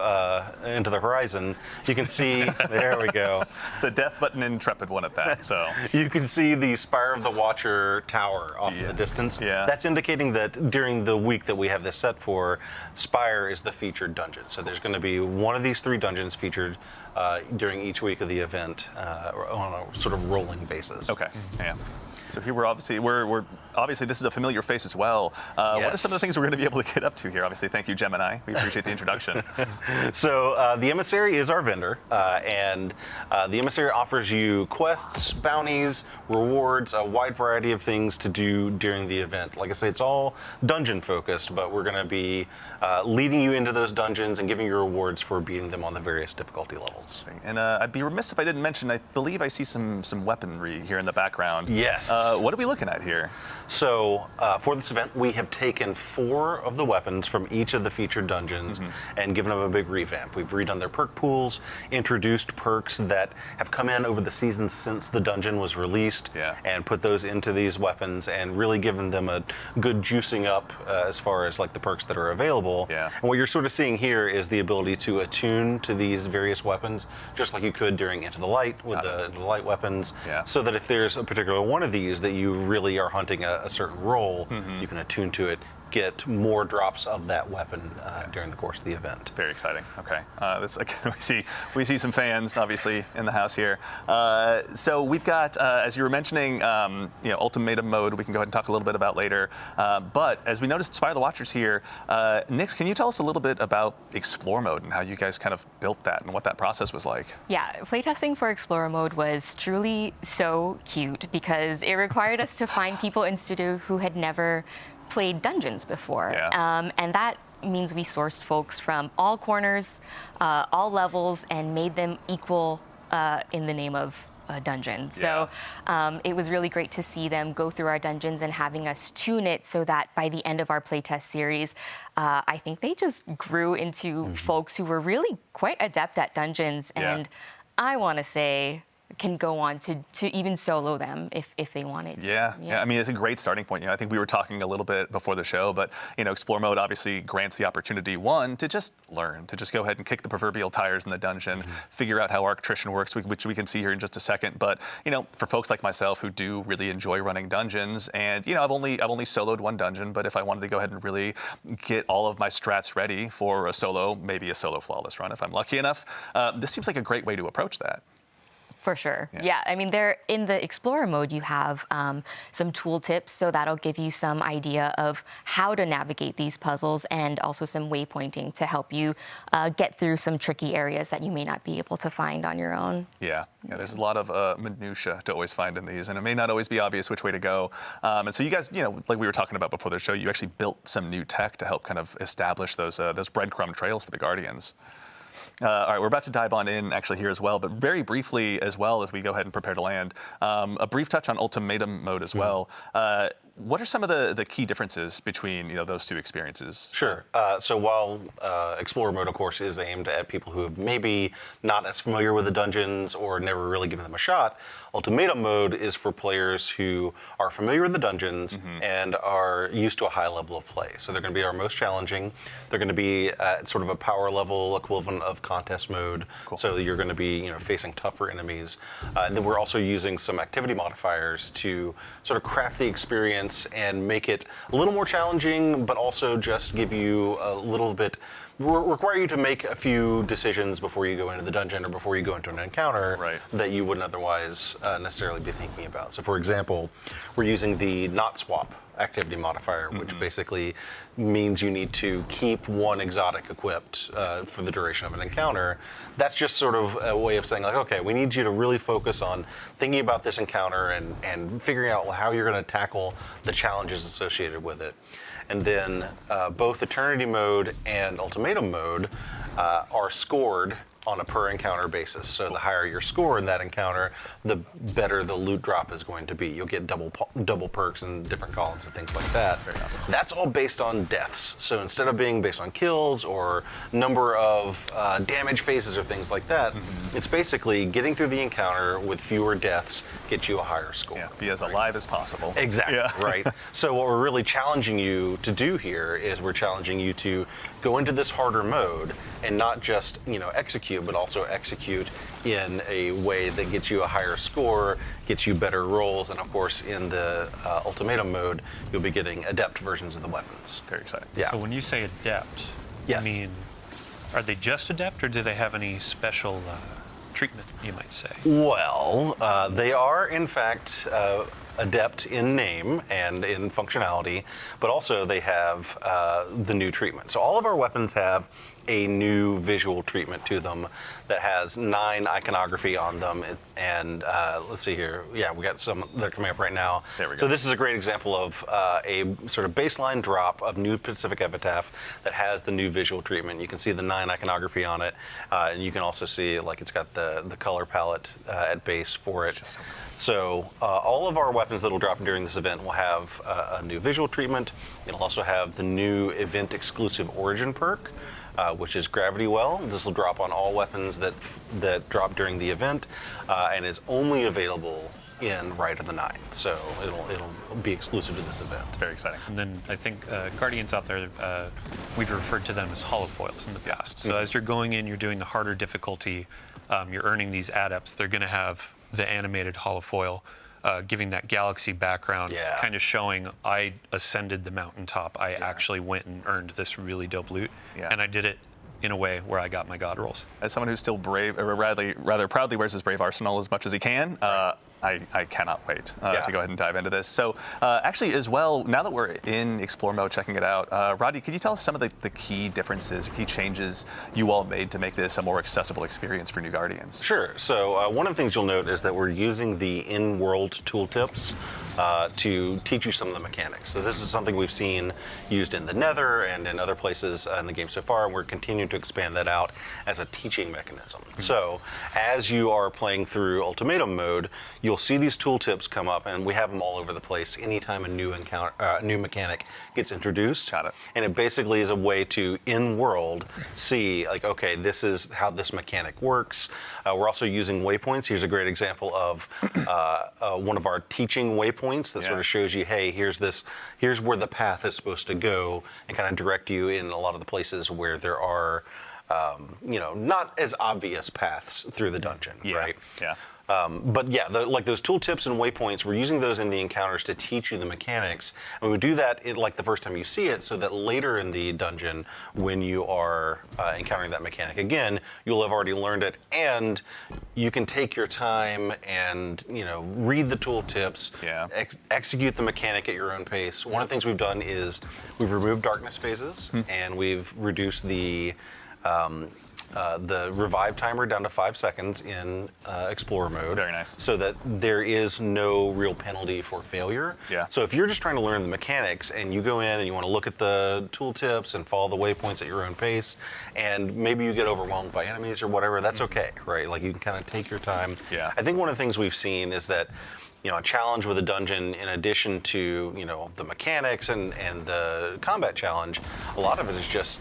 into the horizon. You can see, there we go. It's a death button intrepid one at that, so. You can see the Spire of the Watcher tower off in the distance. That's indicating that during the week that we have this set for, Spire is the featured dungeon. So there's going to be one of these 3 dungeons featured during each week of the event on a sort of rolling basis. Okay, So here we're obviously this is a familiar face as well. What are some of the things we're going to be able to get up to here? Obviously, thank you, Gemini. We appreciate the introduction. So the Emissary is our vendor, and the Emissary offers you quests, bounties, rewards, a wide variety of things to do during the event. Like I say, it's all dungeon focused, but we're going to be leading you into those dungeons and giving you rewards for beating them on the various difficulty levels. And I'd be remiss if I didn't mention, I believe I see some weaponry here in the background. Yes. What are we looking at here? So for this event, we have taken 4 of the weapons from each of the featured dungeons and given them a big revamp. We've redone their perk pools, introduced perks that have come in over the seasons since the dungeon was released, and put those into these weapons and really given them a good juicing up as far as the perks that are available. And what you're sort of seeing here is the ability to attune to these various weapons, just like you could during Into the Light with the light weapons, so that if there's a particular one of these that you really are hunting a certain role, you can attune to it get more drops of that weapon during the course of the event. Very exciting. Okay, that's we see some fans obviously in the house here. So we've got, as you were mentioning, ultimatum mode. We can go ahead and talk a little bit about later. But as we noticed, Inspire the Watchers here, Nix, can you tell us a little bit about Explore mode and how you guys kind of built that and what that process was like? Yeah, playtesting for Explorer mode was truly so cute because it required us to find people in studio who had never played dungeons before. Yeah. And that means we sourced folks from all corners, all levels, and made them equal in the name of a dungeon. So it was really great to see them go through our dungeons and having us tune it so that by the end of our playtest series, I think they just grew into folks who were really quite adept at dungeons. And I want to say can go on to even solo them if they wanted to. Yeah, I mean, it's a great starting point. I think we were talking a little bit before the show, but Explore mode obviously grants the opportunity, one, to just learn, to just go ahead and kick the proverbial tires in the dungeon, figure out how arc attrition works, which we can see here in just a second. But for folks like myself who do really enjoy running dungeons, and I've only soloed one dungeon, but if I wanted to go ahead and really get all of my strats ready for a solo, maybe a solo flawless run if I'm lucky enough, this seems like a great way to approach that. For sure. Yeah. I mean, in the Explorer mode, you have some tool tips, so that'll give you some idea of how to navigate these puzzles and also some waypointing to help you get through some tricky areas that you may not be able to find on your own. Yeah, there's a lot of minutia to always find in these, and it may not always be obvious which way to go. And so you guys, like we were talking about before the show, you actually built some new tech to help kind of establish those breadcrumb trails for the Guardians. All right, we're about to dive on in actually here as well, but very briefly as well as we go ahead and prepare to land, a brief touch on ultimatum mode as well. What are some of the key differences between those two experiences? Sure. So while Explorer mode, of course, is aimed at people who have maybe not as familiar with the dungeons or never really given them a shot, Ultimatum mode is for players who are familiar with the dungeons and are used to a high level of play. So they're going to be our most challenging. They're going to be at sort of a power level equivalent of contest mode. Cool. So you're going to be facing tougher enemies. And then we're also using some activity modifiers to sort of craft the experience and make it a little more challenging, but also just give you a little bit, require you to make a few decisions before you go into the dungeon or before you go into an encounter that you wouldn't otherwise necessarily be thinking about. So for example, we're using the not swap activity modifier, which basically means you need to keep one exotic equipped for the duration of an encounter. That's just sort of a way of saying, like, okay, we need you to really focus on thinking about this encounter and figuring out how you're going to tackle the challenges associated with it. And then both Eternity mode and Ultimatum mode are scored on a per encounter basis. So the higher your score in that encounter, the better the loot drop is going to be. You'll get double perks in different columns and things like that. Very awesome. That's all based on deaths. So instead of being based on kills or number of damage phases or things like that, it's basically getting through the encounter with fewer deaths gets you a higher score. Yeah, be as alive as possible. Exactly, right. So what we're really challenging you to do here is we're challenging you to go into this harder mode and not just execute, but also execute in a way that gets you a higher score, gets you better rolls, and of course in the Ultimatum mode, you'll be getting adept versions of the weapons. Very exciting. Yeah. So when you say adept, Yes. I mean, are they just adept, or do they have any special treatment, you might say? Well, they are in fact adept in name and in functionality, but also they have the new treatment. So all of our weapons have a new visual treatment to them that has 9 iconography on them. And let's see here. Yeah, we got some that are coming up right now. There we go. So this is a great example of a sort of baseline drop of new Pacific Epitaph that has the new visual treatment. You can see the 9 iconography on it. And you can also see like it's got the color palette at base for it. So all of our weapons that will drop during this event will have a new visual treatment. It'll also have the new event exclusive origin perk, which is Gravity Well. This will drop on all weapons that drop during the event, and is only available in Rite of the Nine. So it'll be exclusive to this event. Very exciting. And then I think Guardians out there, we've referred to them as holofoils in the past. So as you're going in, you're doing the harder difficulty, you're earning these adepts. They're going to have the animated holofoil. giving that galaxy background, Yeah. kind of showing I ascended the mountaintop. I actually went and earned this really dope loot, Yeah. and I did it in a way where I got my god rolls. As someone who's still brave, or rather proudly wears his brave arsenal as much as he can, I cannot wait to go ahead and dive into this. So actually as well, now that we're in Explore mode, checking it out, Rodney, can you tell us some of the key differences, key changes you all made to make this a more accessible experience for new Guardians? Sure. So one of the things you'll note is that we're using the in-world tooltips to teach you some of the mechanics. So this is something we've seen used in the Nether and in other places in the game so far, and we're continuing to expand that out as a teaching mechanism. So as you are playing through Ultimatum mode, you'll see these tooltips come up, and we have them all over the place anytime a new new mechanic gets introduced. Got it. And it basically is a way to, in-world, see, like, okay, this is how this mechanic works. We're also using waypoints. Here's a great example of one of our teaching waypoints that sort of shows you, hey, here's where the path is supposed to go, and kind of direct you in a lot of the places where there are, not as obvious paths through the dungeon, right? Yeah. But yeah, like those tooltips and waypoints, we're using those in the encounters to teach you the mechanics. And we do that like the first time you see it, so that later in the dungeon, when you are encountering that mechanic again, you'll have already learned it, and you can take your time and read the tooltips, execute the mechanic at your own pace. One of the things we've done is we've removed darkness phases, and we've reduced the revive timer down to 5 seconds in Explorer mode. Very nice. So that there is no real penalty for failure. Yeah. So if you're just trying to learn the mechanics and you go in and you want to look at the tooltips and follow the waypoints at your own pace, and maybe you get overwhelmed by enemies or whatever, that's okay, right? Like you can kind of take your time. Yeah. I think one of the things we've seen is that a challenge with a dungeon, in addition to the mechanics and the combat challenge, a lot of it is just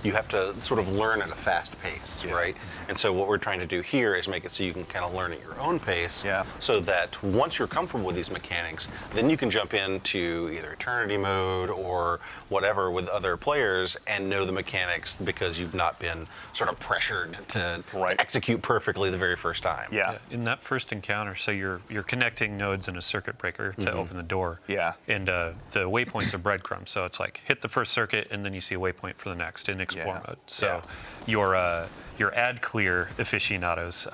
you have to sort of learn at a fast pace, right? And so what we're trying to do here is make it so you can kind of learn at your own pace, so that once you're comfortable with these mechanics, then you can jump into either Eternity mode or whatever with other players and know the mechanics because you've not been sort of pressured to execute perfectly the very first time. Yeah. In that first encounter, so you're connecting nodes in a circuit breaker to open the door. Yeah. And the waypoints are breadcrumbs, so it's like hit the first circuit and then you see a waypoint for the next in Explore mode. So your ad clear aficionados,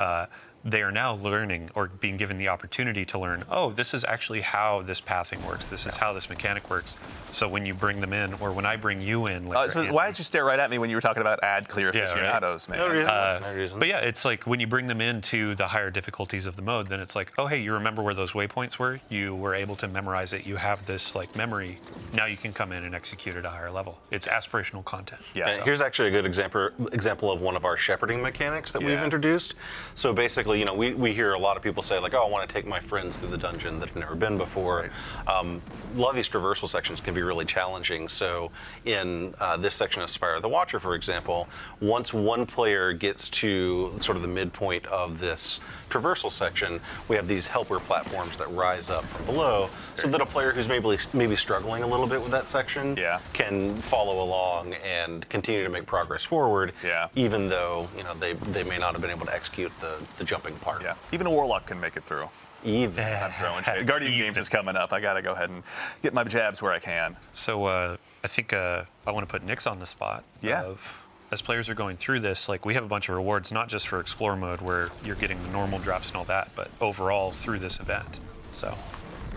they are now learning or being given the opportunity to learn, oh, this is actually how this pathing works. This is how this mechanic works. So when you bring them in, or when I bring you in later. So why did you stare right at me when you were talking about ad clear aficionados, man? No reason. But yeah, it's like when you bring them into the higher difficulties of the mode, then it's like, oh, hey, you remember where those waypoints were? You were able to memorize it. You have this like memory. Now you can come in and execute at a higher level. It's aspirational content. Yeah. And here's actually a good example of one of our shepherding mechanics that we've introduced. So basically, we hear a lot of people say like, oh, I want to take my friends through the dungeon that have never been before. A lot of these traversal sections can be really challenging. So in this section of Spire of the Watcher, for example, once one player gets to sort of the midpoint of this traversal section, we have these helper platforms that rise up from below, so that a player who's maybe struggling a little bit with that section can follow along and continue to make progress forward, even though they may not have been able to execute the jumping part. Yeah. Even a warlock can make it through. Even. I'm throwing shade. Guardian Games is coming up. I gotta go ahead and get my jabs where I can. So I think I want to put Nyx on the spot. As players are going through this, like we have a bunch of rewards, not just for Explore mode where you're getting the normal drops and all that, but overall through this event. So.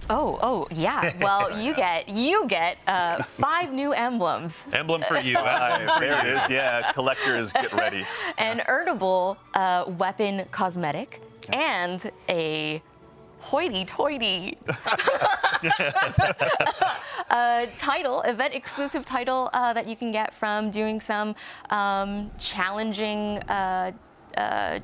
Oh, yeah. Well, you get 5 new emblems. Emblem for you. There it is. Yeah, collectors, get ready. An earnable weapon cosmetic and a hoity-toity event exclusive title that you can get from doing some challenging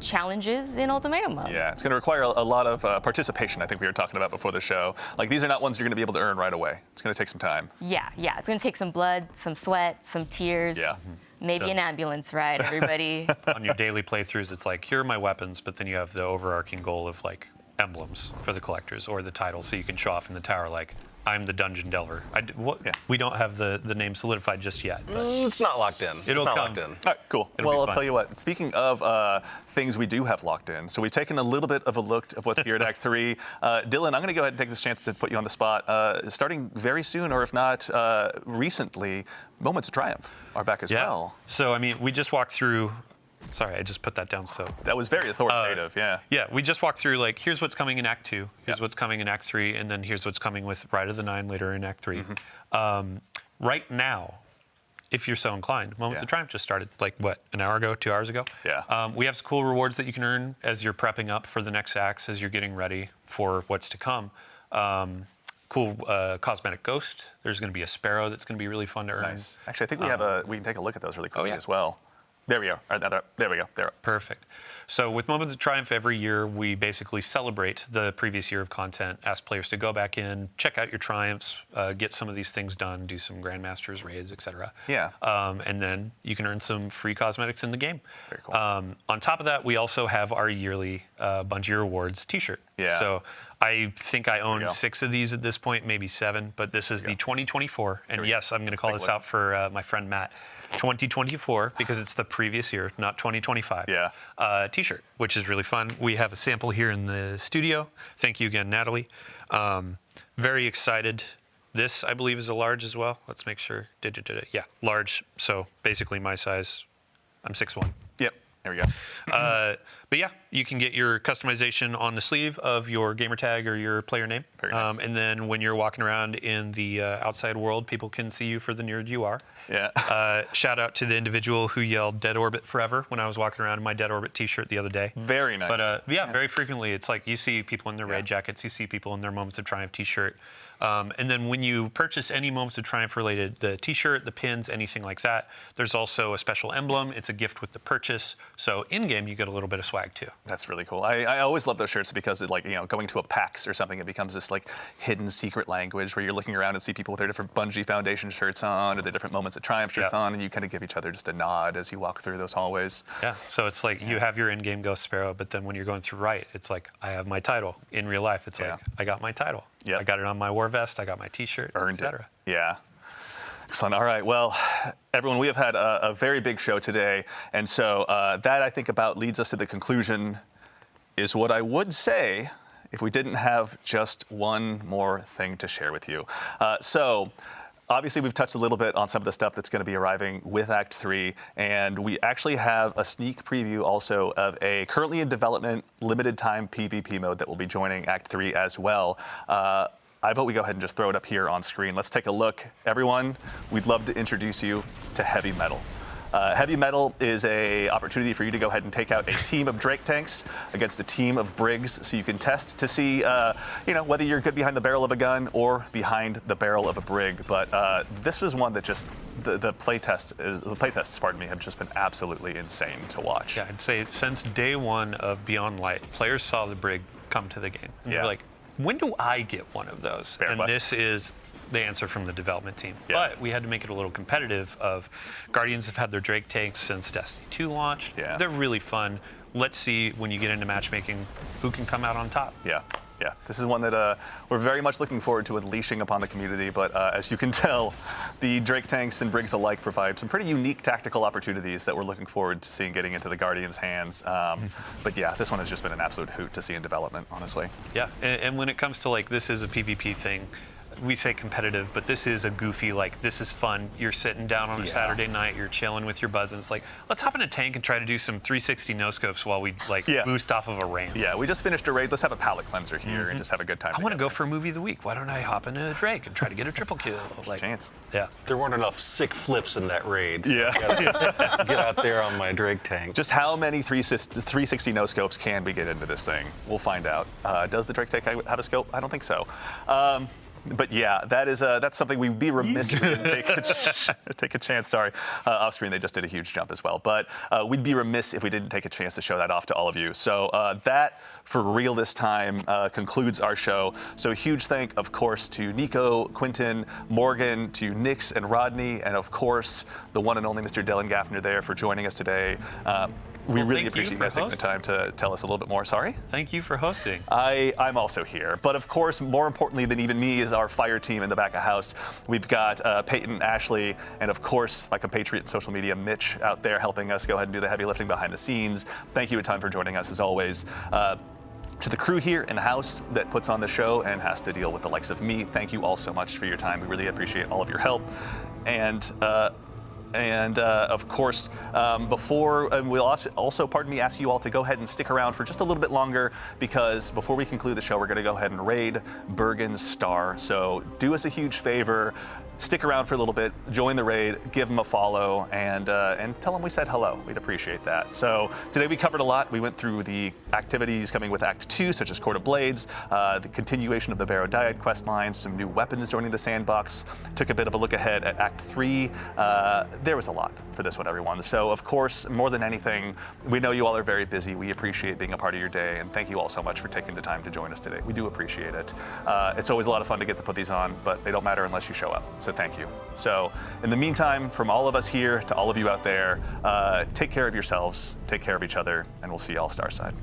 challenges in Ultimatum mode. Yeah, it's going to require a lot of participation, I think we were talking about before the show. Like, these are not ones you're going to be able to earn right away. It's going to take some time. Yeah, it's going to take some blood, some sweat, some tears. Yeah. Maybe an ambulance ride, everybody. On your daily playthroughs, it's like, here are my weapons, but then you have the overarching goal of like emblems for the collectors or the title, so you can show off in the tower like, I'm the dungeon delver. We don't have the name solidified just yet. But It's not locked in. It'll it's not come. locked in. All right, cool. It'll be Well, I'll fun. tell you what. Speaking of things we do have locked in, so we've taken a little bit of a look of what's here at Act 3. Dylan, I'm going to go ahead and take this chance to put you on the spot. Starting very soon, or if not recently, Moments of Triumph are back as well. So, I mean, we just walked through. Sorry, I just put that down. So That was very authoritative, yeah. yeah, we just walked through like here's what's coming in Act 2, here's Yeah. what's coming in Act 3, and then here's what's coming with Rite of the Nine later in Act 3. Right now, if you're so inclined, Moments Yeah. of Triumph just started like what, an hour ago, 2 hours ago? Yeah. We have some cool rewards that you can earn as you're prepping up for the next acts, as you're getting ready for what's to come. Cool cosmetic ghost. There's going to be a sparrow that's going to be really fun to earn. Nice. Actually, I think we can take a look at those really quickly yeah. as well. There we go. All right, there we go. There. Perfect. So with Moments of Triumph every year, we basically celebrate the previous year of content, ask players to go back in, check out your triumphs, get some of these things done, do some Grandmasters, raids, etc. Yeah. And then you can earn some free cosmetics in the game. Very cool. On top of that, we also have our yearly Bungie Rewards t-shirt. Yeah. So I think I own go. 6 of these at this point, maybe 7, but this is the 2024. And we go. yes, I'm going to call take a this look. out for my friend Matt. 2024, because it's the previous year, not 2025. Yeah. T-shirt, which is really fun. We have a sample here in the studio. Thank you again, Natalie. Very excited. This, I believe, is a large as well. Let's make sure. Yeah, large. So basically my size. I'm 6'1". Yep. There we go. But yeah, you can get your customization on the sleeve of your gamer tag or your player name. Very nice. And then when you're walking around in the outside world, people can see you for the nerd you are. Yeah. Shout out to the individual who yelled Dead Orbit forever when I was walking around in my Dead Orbit t-shirt the other day. Very nice. But yeah, very frequently it's like you see people in their raid jackets, you see people in their Moments of Triumph t-shirt. And then when you purchase any Moments of Triumph related, the t-shirt, the pins, anything like that, there's also a special emblem. It's a gift with the purchase. So in-game, you get a little bit of swag too. That's really cool. I always love those shirts because it, like, you know, going to a PAX or something, it becomes this like hidden secret language where you're looking around and see people with their different Bungie Foundation shirts on or their different Moments of Triumph shirts on, and you kind of give each other just a nod as you walk through those hallways. Yeah, so it's like you have your in-game Ghost Sparrow, but then when you're going through Rite, it's like, I have my title. In real life, it's like, I got my title. Yep. I got it on my war vest, I got my t-shirt, Earned etc. it. Yeah. Excellent. All right. Well, everyone, we have had a very big show today. And so that, I think, about leads us to the conclusion is what I would say if we didn't have just one more thing to share with you. So obviously, we've touched a little bit on some of the stuff that's going to be arriving with Act 3. And we actually have a sneak preview also of a currently in development limited time PvP mode that will be joining Act 3 as well. I vote we go ahead and just throw it up here on screen. Let's take a look. Everyone, we'd love to introduce you to Heavy Metal. Heavy Metal is an opportunity for you to go ahead and take out a team of Drake tanks against a team of Briggs, so you can test to see, whether you're good behind the barrel of a gun or behind the barrel of a Brig. But this is one that just the playtests, pardon me, have just been absolutely insane to watch. Yeah, I'd say since day one of Beyond Light, players saw the Brig come to the game. And Yeah. they're like, when do I get one of those? Fair and question. this is the answer from the development team. Yeah. But we had to make it a little competitive. Guardians have had their Drake tanks since Destiny 2 launched. Yeah. They're really fun. Let's see, when you get into matchmaking, who can come out on top. Yeah. This is one that we're very much looking forward to unleashing upon the community. But as you can tell, the Drake tanks and Briggs alike provide some pretty unique tactical opportunities that we're looking forward to seeing getting into the Guardians' hands. But yeah, this one has just been an absolute hoot to see in development, honestly. Yeah, and when it comes to like, this is a PvP thing, we say competitive, but this is a goofy, like, this is fun. You're sitting down on a Saturday night, you're chilling with your buds, and it's like, let's hop in a tank and try to do some 360 no-scopes while we, like, boost off of a ramp. Yeah, we just finished a raid. Let's have a palate cleanser here and just have a good time. I want to go for a movie of the week. Why don't I hop into a Drake and try to get a triple kill? Like, Chance. Yeah. There weren't enough sick flips in that raid. So Yeah. I gotta get out there on my Drake tank. Just how many 360 no-scopes can we get into this thing? We'll find out. Does the Drake tank have a scope? I don't think so. But yeah, that's something we'd be remiss if we didn't take a chance. Sorry, off screen they just did a huge jump as well. But we'd be remiss if we didn't take a chance to show that off to all of you. So that, for real this time, concludes our show. So a huge thank, of course, to Nico, Quentin, Morgan, to Nix and Rodney, and of course the one and only Mr. Dylan Gaffner there for joining us today. We Well, really thank you appreciate you for guys taking the time to tell us a little bit more. Sorry? Thank you for hosting. I'm also here. But of course, more importantly than even me is our fire team in the back of house. We've got Peyton, Ashley, and of course, my compatriot in social media, Mitch, out there helping us go ahead and do the heavy lifting behind the scenes. Thank you a ton for joining us as always. To the crew here in-house that puts on the show and has to deal with the likes of me, thank you all so much for your time. We really appreciate all of your help. And of course, we'll also, pardon me, ask you all to go ahead and stick around for just a little bit longer, because before we conclude the show, we're going to go ahead and raid Bergen's Star. So do us a huge favor. Stick around for a little bit, join the raid, give them a follow, and tell them we said hello. We'd appreciate that. So today we covered a lot. We went through the activities coming with Act 2, such as Court of Blades, the continuation of the Barrow Dyad quest line, some new weapons joining the sandbox, took a bit of a look ahead at Act 3. There was a lot for this one, everyone. So of course, more than anything, we know you all are very busy. We appreciate being a part of your day, and thank you all so much for taking the time to join us today. We do appreciate it. It's always a lot of fun to get to put these on, but they don't matter unless you show up. So thank you. So in the meantime, from all of us here to all of you out there, take care of yourselves, take care of each other, and we'll see you all Starside.